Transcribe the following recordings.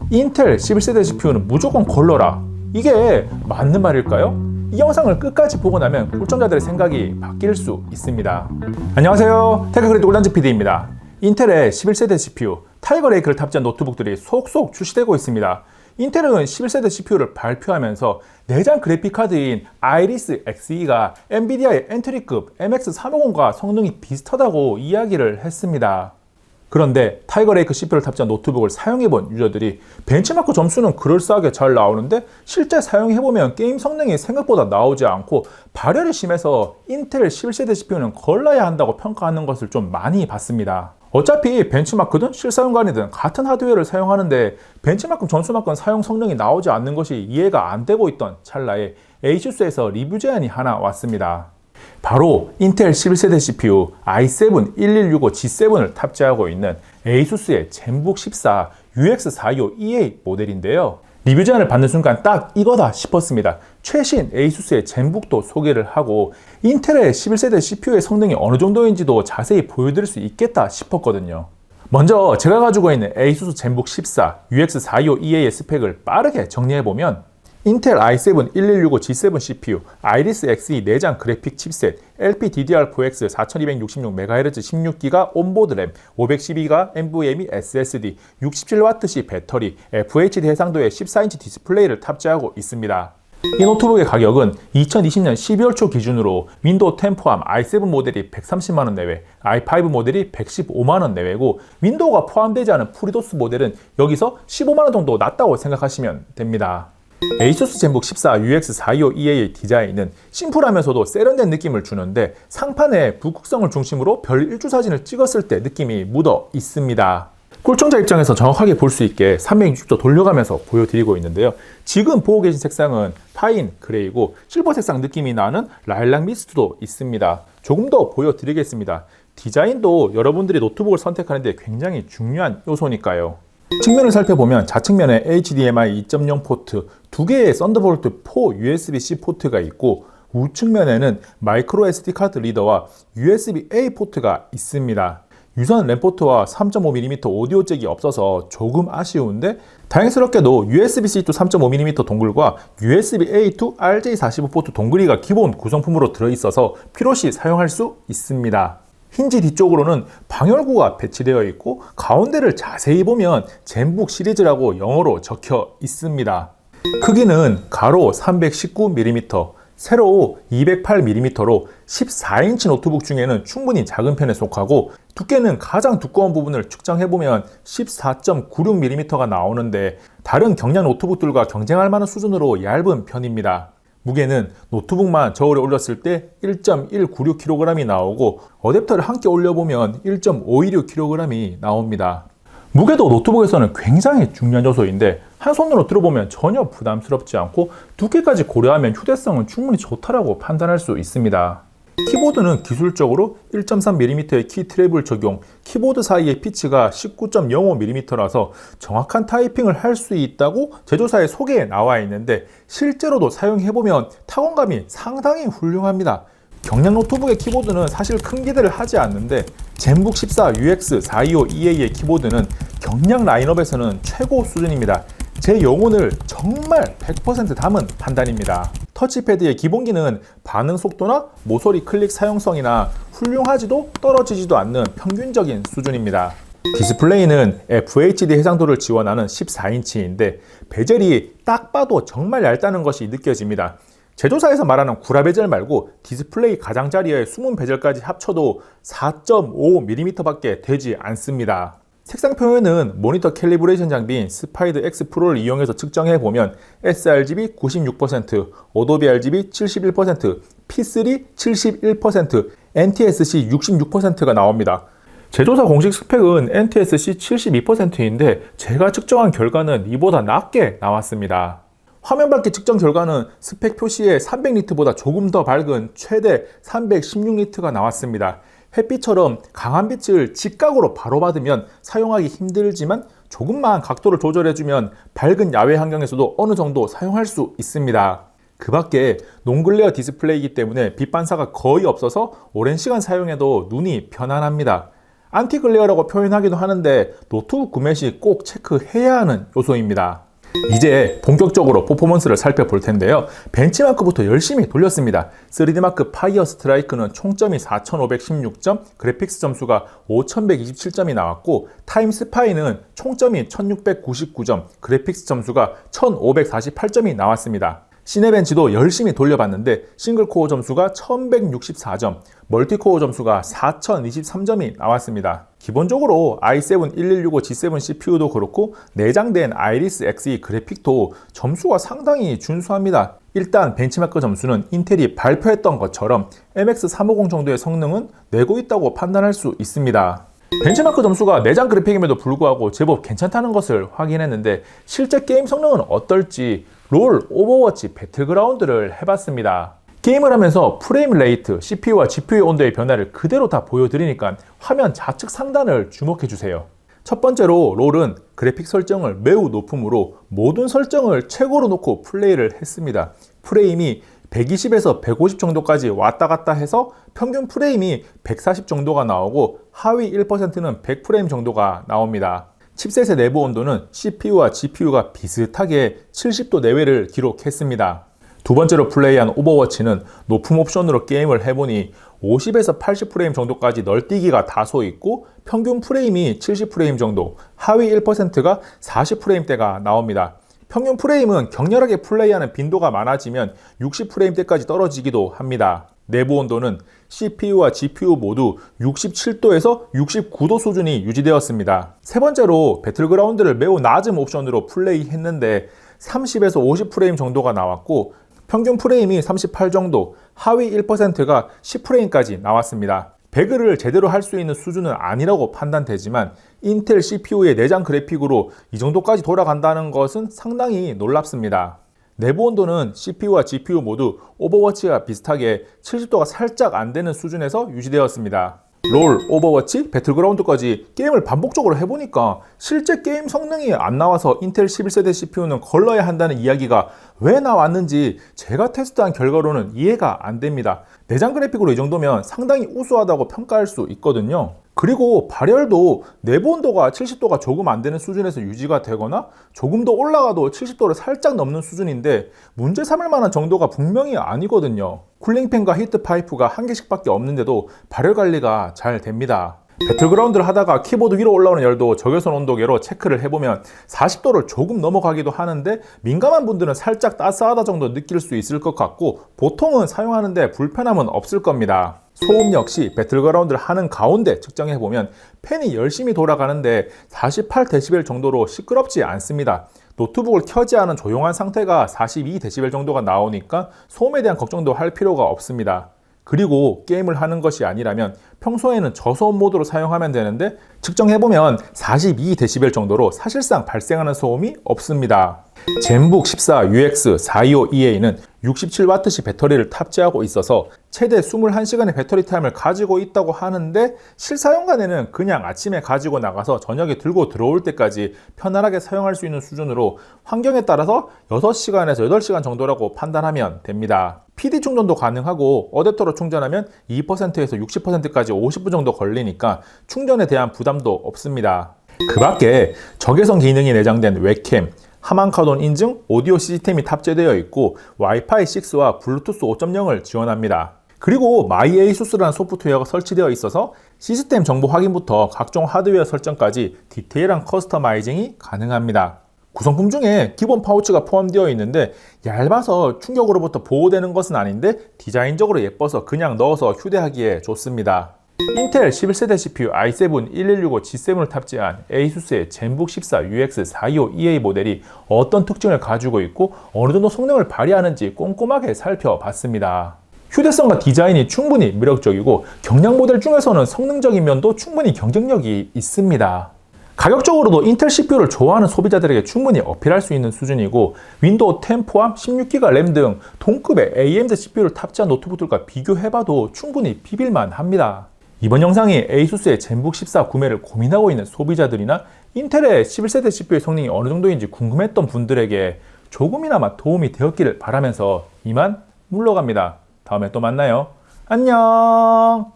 인텔 11세대 GPU는 무조건 걸러라. 이게 맞는 말일까요? 이 영상을 끝까지 보고 나면 시청자들의 생각이 바뀔 수 있습니다. 안녕하세요. 테크그래드 올단지 PD입니다. 인텔의 11세대 CPU, 타이거 레이크를 탑재한 노트북들이 속속 출시되고 있습니다. 인텔은 11세대 CPU를 발표하면서 내장 그래픽카드인 아이리스 Xe가 엔비디아의 엔트리급 MX350과 성능이 비슷하다고 이야기를 했습니다. 그런데 타이거 레이크 CPU를 탑재한 노트북을 사용해본 유저들이 벤치마크 점수는 그럴싸하게 잘 나오는데 실제 사용해보면 게임 성능이 생각보다 나오지 않고 발열이 심해서 인텔 11세대 CPU는 걸러야 한다고 평가하는 것을 좀 많이 봤습니다. 어차피 벤치마크든 실사용관이든 같은 하드웨어를 사용하는데 벤치마크 점수만큼 사용 성능이 나오지 않는 것이 이해가 안 되고 있던 찰나에 에이수스에서 리뷰 제안이 하나 왔습니다. 바로 인텔 11세대 CPU i7-1165G7을 탑재하고 있는 에이수스의 젠북 14 UX425EA 모델인데요. 리뷰 제안을 받는 순간 딱 이거다 싶었습니다. 최신 에이수스의 젠북도 소개를 하고 인텔의 11세대 CPU의 성능이 어느 정도인지도 자세히 보여드릴 수 있겠다 싶었거든요. 먼저 제가 가지고 있는 에이수스 젠북 14 UX425EA의 스펙을 빠르게 정리해보면 인텔 i7-1165G7 CPU, 아이리스 Xe 내장 그래픽 칩셋, LPDDR4X 4266MHz 16GB 온보드 램, 512GB NVMe SSD, 67Wc 배터리, FHD 해상도의 14인치 디스플레이를 탑재하고 있습니다. 이 노트북의 가격은 2020년 12월 초 기준으로 윈도우 10 포함 i7 모델이 130만원 내외, i5 모델이 115만원 내외고 윈도우가 포함되지 않은 프리도스 모델은 여기서 15만원 정도 낮다고 생각하시면 됩니다. 에이수스 젠북 14 UX425EA의 디자인은 심플하면서도 세련된 느낌을 주는데 상판에 북극성을 중심으로 별 일주 사진을 찍었을 때 느낌이 묻어 있습니다. 꿀청자 입장에서 정확하게 볼 수 있게 360도 돌려가면서 보여드리고 있는데요. 지금 보고 계신 색상은 파인 그레이고 실버 색상 느낌이 나는 라일락 미스트도 있습니다. 조금 더 보여드리겠습니다. 디자인도 여러분들이 노트북을 선택하는데 굉장히 중요한 요소니까요. 측면을 살펴보면 좌측면에 HDMI 2.0 포트, 두 개의 썬더볼트 4 USB-C 포트가 있고 우측면에는 마이크로 SD 카드 리더와 USB-A 포트가 있습니다. 유선 램 포트와 3.5mm 오디오 잭이 없어서 조금 아쉬운데 다행스럽게도 USB-C to 3.5mm 동글과 USB-A to RJ45 포트 동글이가 기본 구성품으로 들어있어서 필요시 사용할 수 있습니다. 힌지 뒤쪽으로는 방열구가 배치되어 있고 가운데를 자세히 보면 젠북 시리즈라고 영어로 적혀 있습니다. 크기는 가로 319mm, 세로 208mm로 14인치 노트북 중에는 충분히 작은 편에 속하고 두께는 가장 두꺼운 부분을 측정해보면 14.96mm가 나오는데 다른 경량 노트북들과 경쟁할 만한 수준으로 얇은 편입니다. 무게는 노트북만 저울에 올렸을 때 1.196kg이 나오고 어댑터를 함께 올려보면 1.516kg이 나옵니다. 무게도 노트북에서는 굉장히 중요한 요소인데 한 손으로 들어보면 전혀 부담스럽지 않고 두께까지 고려하면 휴대성은 충분히 좋다라고 판단할 수 있습니다. 키보드는 기술적으로 1.3mm의 키 트랩을 적용, 키보드 사이의 피치가 19.05mm라서 정확한 타이핑을 할 수 있다고 제조사의 소개에 나와 있는데 실제로도 사용해보면 타건감이 상당히 훌륭합니다. 경량 노트북의 키보드는 사실 큰 기대를 하지 않는데 젠북 14 UX425EA의 키보드는 경량 라인업에서는 최고 수준입니다. 제 영혼을 정말 100% 담은 판단입니다. 터치패드의 기본기는 반응 속도나 모서리 클릭 사용성이나 훌륭하지도 떨어지지도 않는 평균적인 수준입니다. 디스플레이는 FHD 해상도를 지원하는 14인치인데 베젤이 딱 봐도 정말 얇다는 것이 느껴집니다. 제조사에서 말하는 구라 베젤 말고 디스플레이 가장자리에 숨은 베젤까지 합쳐도 4.5mm 밖에 되지 않습니다. 색상 표현은 모니터 캘리브레이션 장비인 스파이드 X 프로를 이용해서 측정해보면 sRGB 96%, 어도비 RGB 71%, P3 71%, NTSC 66%가 나옵니다. 제조사 공식 스펙은 NTSC 72%인데 제가 측정한 결과는 이보다 낮게 나왔습니다. 화면 밝기 측정 결과는 스펙 표시에 300니트보다 조금 더 밝은 최대 316니트가 나왔습니다. 햇빛처럼 강한 빛을 직각으로 바로 받으면 사용하기 힘들지만 조금만 각도를 조절해주면 밝은 야외 환경에서도 어느 정도 사용할 수 있습니다. 그 밖에 논글레어 디스플레이이기 때문에 빛 반사가 거의 없어서 오랜 시간 사용해도 눈이 편안합니다. 안티글레어라고 표현하기도 하는데 노트북 구매 시 꼭 체크해야 하는 요소입니다. 이제 본격적으로 퍼포먼스를 살펴볼 텐데요. 벤치마크부터 열심히 돌렸습니다. 3D마크 파이어 스트라이크는 총점이 4516점, 그래픽스 점수가 5127점이 나왔고, 타임스파이는 총점이 1699점, 그래픽스 점수가 1548점이 나왔습니다. 시네벤치도 열심히 돌려봤는데 싱글코어 점수가 1164점, 멀티코어 점수가 4023점이 나왔습니다. 기본적으로 i7-1165G7 CPU도 그렇고 내장된 아이리스 Xe 그래픽도 점수가 상당히 준수합니다. 일단 벤치마크 점수는 인텔이 발표했던 것처럼 MX350 정도의 성능은 내고 있다고 판단할 수 있습니다. 벤치마크 점수가 내장 그래픽임에도 불구하고 제법 괜찮다는 것을 확인했는데 실제 게임 성능은 어떨지 롤, 오버워치, 배틀그라운드를 해봤습니다. 게임을 하면서 프레임 레이트, CPU와 GPU의 온도의 변화를 그대로 다 보여드리니까 화면 좌측 상단을 주목해주세요. 첫 번째로 롤은 그래픽 설정을 매우 높음으로 모든 설정을 최고로 놓고 플레이를 했습니다. 프레임이 120에서 150 정도까지 왔다 갔다 해서 평균 프레임이 140 정도가 나오고 하위 1%는 100프레임 정도가 나옵니다. 칩셋의 내부 온도는 CPU와 GPU가 비슷하게 70도 내외를 기록했습니다. 두 번째로 플레이한 오버워치는 높음 옵션으로 게임을 해보니 50에서 80프레임 정도까지 널뛰기가 다소 있고 평균 프레임이 70프레임 정도, 하위 1%가 40프레임대가 나옵니다. 평균 프레임은 격렬하게 플레이하는 빈도가 많아지면 60프레임대까지 떨어지기도 합니다. 내부 온도는 CPU와 GPU 모두 67도에서 69도 수준이 유지되었습니다. 세 번째로 배틀그라운드를 매우 낮은 옵션으로 플레이했는데 30에서 50프레임 정도가 나왔고 평균 프레임이 38 정도, 하위 1%가 10프레임까지 나왔습니다. 배그를 제대로 할 수 있는 수준은 아니라고 판단되지만 인텔 CPU의 내장 그래픽으로 이 정도까지 돌아간다는 것은 상당히 놀랍습니다. 내부 온도는 CPU와 GPU 모두 오버워치와 비슷하게 70도가 살짝 안 되는 수준에서 유지되었습니다. 롤, 오버워치, 배틀그라운드까지 게임을 반복적으로 해보니까 실제 게임 성능이 안 나와서 인텔 11세대 CPU는 걸러야 한다는 이야기가 왜 나왔는지 제가 테스트한 결과로는 이해가 안 됩니다. 내장 그래픽으로 이 정도면 상당히 우수하다고 평가할 수 있거든요. 그리고 발열도 내부 온도가 70도가 조금 안 되는 수준에서 유지가 되거나 조금 더 올라가도 70도를 살짝 넘는 수준인데 문제 삼을 만한 정도가 분명히 아니거든요. 쿨링팬과 히트 파이프가 한 개씩밖에 없는데도 발열 관리가 잘 됩니다. 배틀그라운드를 하다가 키보드 위로 올라오는 열도 적외선 온도계로 체크를 해보면 40도를 조금 넘어가기도 하는데 민감한 분들은 살짝 따스하다 정도 느낄 수 있을 것 같고 보통은 사용하는데 불편함은 없을 겁니다. 소음 역시 배틀그라운드를 하는 가운데 측정해보면 팬이 열심히 돌아가는데 48dB 정도로 시끄럽지 않습니다. 노트북을 켜지 않은 조용한 상태가 42dB 정도가 나오니까 소음에 대한 걱정도 할 필요가 없습니다. 그리고 게임을 하는 것이 아니라면 평소에는 저소음 모드로 사용하면 되는데 측정해보면 42dB 정도로 사실상 발생하는 소음이 없습니다. 젠북 14 UX425EA는 67W씩 배터리를 탑재하고 있어서 최대 21시간의 배터리 타임을 가지고 있다고 하는데 실사용간에는 그냥 아침에 가지고 나가서 저녁에 들고 들어올 때까지 편안하게 사용할 수 있는 수준으로 환경에 따라서 6시간에서 8시간 정도라고 판단하면 됩니다. PD 충전도 가능하고 어댑터로 충전하면 2%에서 60%까지 50분 정도 걸리니까 충전에 대한 부담도 없습니다. 그 밖에 적외선 기능이 내장된 웹캠, 하만카돈 인증 오디오 시스템이 탑재되어 있고 와이파이 6와 블루투스 5.0을 지원합니다. 그리고 마이에이수스라는 소프트웨어가 설치되어 있어서 시스템 정보 확인부터 각종 하드웨어 설정까지 디테일한 커스터마이징이 가능합니다. 구성품 중에 기본 파우치가 포함되어 있는데 얇아서 충격으로부터 보호되는 것은 아닌데 디자인적으로 예뻐서 그냥 넣어서 휴대하기에 좋습니다. 인텔 11세대 CPU i7-1165G7을 탑재한 ASUS의 젠북 14 UX425EA 모델이 어떤 특징을 가지고 있고 어느 정도 성능을 발휘하는지 꼼꼼하게 살펴봤습니다. 휴대성과 디자인이 충분히 매력적이고 경량 모델 중에서는 성능적인 면도 충분히 경쟁력이 있습니다. 가격적으로도 인텔 CPU를 좋아하는 소비자들에게 충분히 어필할 수 있는 수준이고 윈도우 10 포함 16GB 램 등 동급의 AMD CPU를 탑재한 노트북들과 비교해봐도 충분히 비빌만 합니다. 이번 영상이 ASUS의 젠북 14 구매를 고민하고 있는 소비자들이나 인텔의 11세대 CPU의 성능이 어느 정도인지 궁금했던 분들에게 조금이나마 도움이 되었기를 바라면서 이만 물러갑니다. 다음에 또 만나요. 안녕.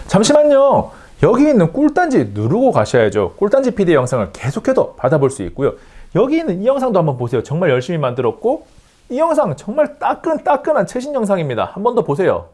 잠시만요. 여기 있는 꿀단지 누르고 가셔야죠. 꿀단지 PD 영상을 계속해서 받아볼 수 있고요. 여기 있는 이 영상도 한번 보세요. 정말 열심히 만들었고 이 영상 정말 따끈따끈한 최신 영상입니다. 한 번 더 보세요.